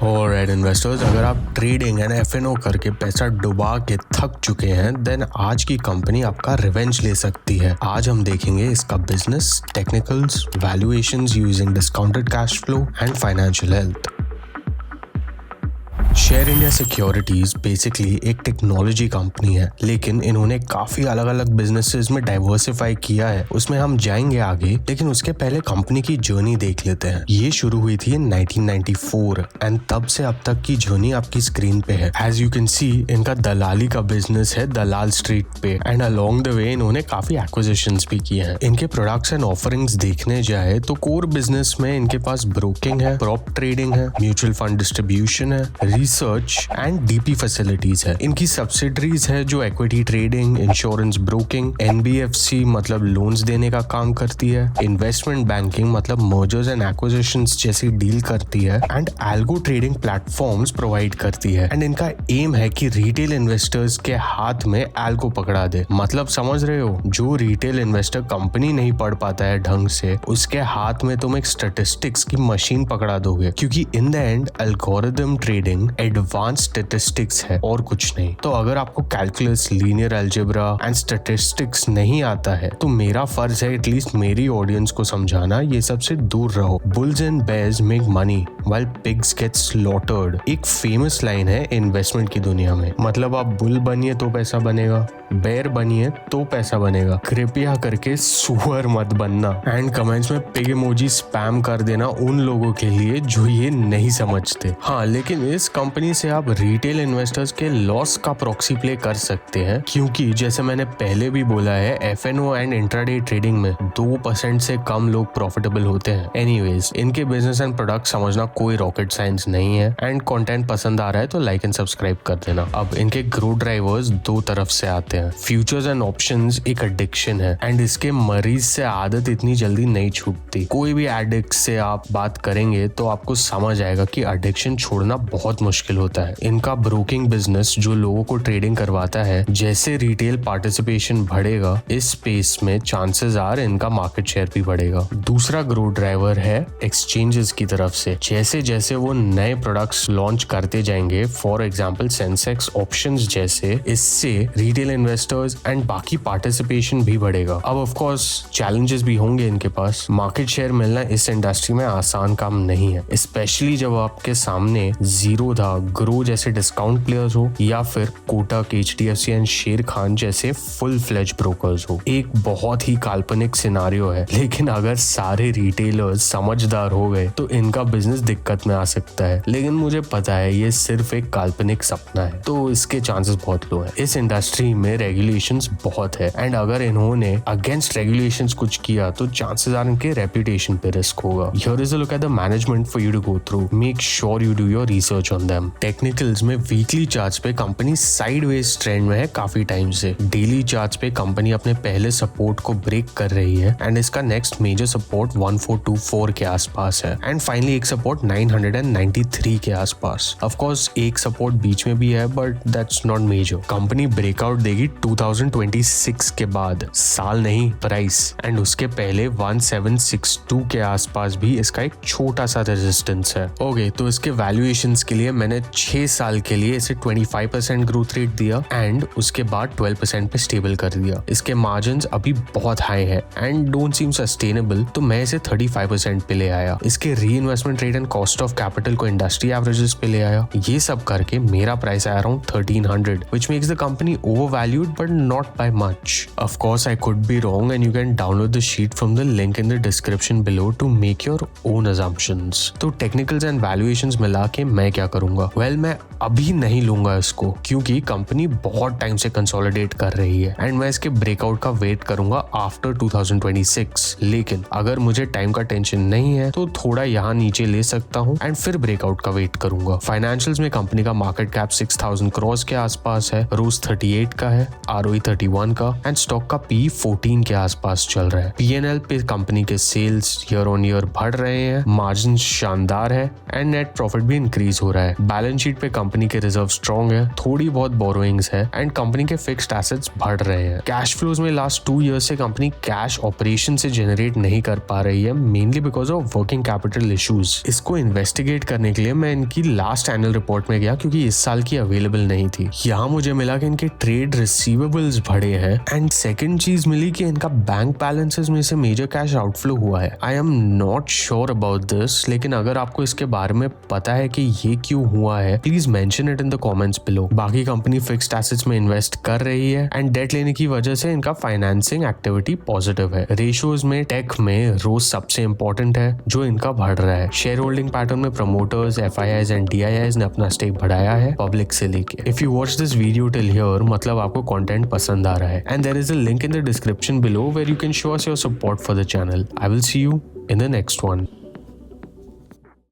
Alright investors, अगर आप trading and F&O करके पैसा डुबा के थक चुके हैं, देन आज की कंपनी आपका रिवेंज ले सकती है। आज हम देखेंगे इसका business, technicals, valuations using discounted cash flow and financial health. Share India securities basically एक टेक्नोलॉजी कंपनी है, लेकिन इन्होंने काफी अलग अलग बिजनेसेस में डाइवर्सिफाई किया है। उसमें हम जाएंगे आगे, लेकिन उसके पहले कंपनी की जर्नी देख लेते हैं। ये शुरू हुई थी 1994 एंड तब से अब तक की जर्नी आपकी स्क्रीन पे है। एज यू कैन सी, इनका दलाली का बिजनेस है दलाल स्ट्रीट पे, एंड अलोंग द वे इन्होंने काफी एक्विजिशंस भी किए हैं। इनके प्रोडक्ट्स एंड ऑफरिंग्स देखने जाए तो कोर बिजनेस में इनके पास ब्रोकिंग है, प्रॉप ट्रेडिंग है, म्यूचुअल फंड डिस्ट्रीब्यूशन है, रिसर्च एंड डीपी फैसिलिटीज है। इनकी सब्सिडरीज है जो equity trading, insurance broking, NBFC मतलब लोन्स देने का काम करती है, इन्वेस्टमेंट बैंकिंग मतलब मर्जर्स एंड एक्विजिशंस जैसी डील करती है, and algo trading platforms provide करती है। एंड इनका एम है कि रिटेल इन्वेस्टर्स के हाथ में एल्गो पकड़ा दे। मतलब समझ रहे हो, जो रिटेल इन्वेस्टर कंपनी नहीं पढ़ पाता है ढंग से, उसके हाथ में तुम एक स्टैटिस्टिक्स की मशीन पकड़ा दोगे, क्योंकि in the end algorithm trading advance statistics है और कुछ नहीं। तो अगर आपको calculus, linear algebra and statistics नहीं आता है, तो मेरा फर्ज है एटलीस्ट मेरी ऑडियंस को समझाना, ये सबसे दूर रहो। Bulls and bears make money while pigs get slaughtered एक फेमस लाइन है इन्वेस्टमेंट की दुनिया में। मतलब आप बुल बनिए तो पैसा बनेगा, बेयर बनिए तो पैसा बनेगा। कृपया करके सुअर मत बनना। एंड कमेंट्स में पिग इमोजी स्पैम कर देना उन लोगों के लिए जो ये नहीं समझते। हाँ, लेकिन इस कंपनी से आप रिटेल इन्वेस्टर्स के लॉस का प्रॉक्सी प्ले कर सकते हैं, क्योंकि जैसे मैंने पहले भी बोला है, एफएनओ एंड इंट्राडे ट्रेडिंग में 2% से कम लोग प्रॉफिटेबल होते हैं। एनीवेज, इनके बिजनेस एंड प्रोडक्ट समझना कोई रॉकेट साइंस नहीं है। एंड कंटेंट पसंद आ रहा है तो लाइक एंड सब्सक्राइब कर देना। अब इनके ग्रो ड्राइवर्स दो तरफ से आते हैं। फ्यूचर्स एंड ऑप्शंस एक एडिक्शन है, एंड इसके मरीज से आदत इतनी जल्दी नहीं छूटती। कोई भी एडिक्ट से आप बात करेंगे तो आपको समझ आएगा कि एडिक्शन छोड़ना बहुत मुश्किल होता है। इनका ब्रोकिंग बिजनेस जो लोगों को ट्रेडिंग करवाता है, जैसे रिटेल पार्टिसिपेशन बढ़ेगा इस स्पेस में, चांसेस आर इनका मार्केट शेयर भी बढ़ेगा। दूसरा ग्रो ड्राइवर है एक्सचेंजेस की तरफ से। जैसे जैसे वो नए प्रोडक्ट्स लॉन्च करते जाएंगे, फॉर एग्जांपल सेंसेक्स ऑप्शंस जैसे, इससे रिटेल इन्वेस्टर्स एंड बाकी पार्टिसिपेशन भी बढ़ेगा। अब ऑफ कोर्स चैलेंजेस भी होंगे इनके पास। मार्केट शेयर मिलना इस इंडस्ट्री में आसान काम नहीं है, स्पेशली जब आपके सामने जीरोधा, ग्रो जैसे डिस्काउंट प्लेयर्स हो, या फिर कोटक, एचडीएफसी एंड शेर खान जैसे फुल फ्लेज ब्रोकर्स हो। एक बहुत ही काल्पनिक सिनारियो है, लेकिन अगर सारे रिटेलर्स समझदार हो गए तो इनका बिजनेस दिक्कत में आ सकता है। लेकिन मुझे पता है ये सिर्फ एक काल्पनिक सपना है, तो इसके चांसेस बहुत लो है। इस इंडस्ट्री में रेगुलेशंस बहुत है, एंड अगर इन्होंने अगेंस्ट रेगुलेशंस कुछ किया तो चांसेस आर इनके रेपुटेशन पे रिस्क होगा। Here is a look at the management for you to go through. Make sure you do your research on them. Technicals में वीकली चार्ट्स पे कंपनी साइडवेज ट्रेंड में है काफी टाइम से। Daily charts पे company अपने पहले सपोर्ट को ब्रेक कर रही है, एंड इसका नेक्स्ट मेजर सपोर्ट 1424 के आसपास है, एंड फाइनली एक सपोर्ट 993 के आसपास। ऑफ कोर्स एक सपोर्ट बीच में भी है, but that's not major. Company breakout देगी 2026 के बाद, साल नहीं प्राइस, एंड उसके पहले 1762 के आसपास भी इसका एक छोटा सा रेजिस्टेंस है। ओके, तो इसके वैल्यूएशंस के लिए मैंने 6 साल के लिए इसे 25% ग्रोथ रेट दिया, एंड उसके बाद 12% पे स्टेबल कर दिया। इसके मार्जिन्स अभी बहुत हाई है एंड डोंट सीम सस्टेनेबल, तो मैं इसे 35% पे ले आया। इसके री investment rate and cost of capital को इंडस्ट्री एवरेजेस पे ले आया। ये सब करके मेरा प्राइस आया around 1300, which makes the company overvalued but not by much. Of course, I could be wrong, and you can download the sheet from the link in the description below to make your own assumptions. तो technicals and valuations मिला के मैं क्या करूंगा? Well, मैं अभी नहीं लूंगा इसको, क्योंकि कंपनी बहुत टाइम से कंसोलिडेट कर रही है, एंड मैं इसके ब्रेकआउट का वेट करूंगा आफ्टर 2026। लेकिन अगर मुझे टाइम का टेंशन नहीं है तो थोड़ा यहाँ नीचे ले सकता हूँ, एंड फिर ब्रेकआउट का वेट करूंगा। फाइनेंशियल्स में कंपनी का मार्केट कैप 6000 करोड़ के आसपास है, रोज 38 का है, ROE 31 का, एंड स्टॉक का पी 14 के आसपास चल रहा है। P&L पे कंपनी के सेल्स ईयर ऑन ईयर बढ़ रहे हैं, मार्जिन शानदार है, एंड नेट प्रॉफिट भी इंक्रीज हो रहा है। बैलेंस शीट पे कंपनी के रिजर्व स्ट्रॉन्ग है, थोड़ी बहुत बोरोइंग्स है एंड कंपनी के फिक्स्ड एसेट्स बढ़ रहे हैं। कैश फ्लोज में लास्ट 2 ईयर्स से कंपनी कैश ऑपरेशन से जनरेट नहीं कर पा रही है, mainly because of working capital issues. इसको इन्वेस्टिगेट करने के लिए मैं इनकी लास्ट एनुअल रिपोर्ट में गया क्योंकि इस साल की अवेलेबल नहीं थी। यहाँ मुझे मिला कि इनके ट्रेड रिसीवेबल्स बढ़े हैं एंड सेकंड चीज मिली कि इनका बैंक बैलेंसेस में से मेजर कैश आउटफ्लो हुआ है। I am not sure about this, लेकिन अगर आपको इसके बारे में पता है कि ये क्यों हुआ है, please mention it in the comments below. बाकी कंपनी फिक्स्ड एसेट्स में इन्वेस्ट कर रही है एंड डेट लेने की वजह से इनका फाइनेंसिंग एक्टिविटी पॉजिटिव है। रेशियोज में टेक में रोज सबसे इंपॉर्टेंट है जो इनका बढ़ रहा है। शेयर होल्डिंग पैटर्न में प्रमोटर्स, FIIs एंड DIIs ने अपना स्टेक बढ़ाया है पब्लिक से लेके। If you watch this video till here, मतलब आपको कंटेंट पसंद आ रहा है and there is a link in the description below where you can show us your support for the channel. I will see you in the next one.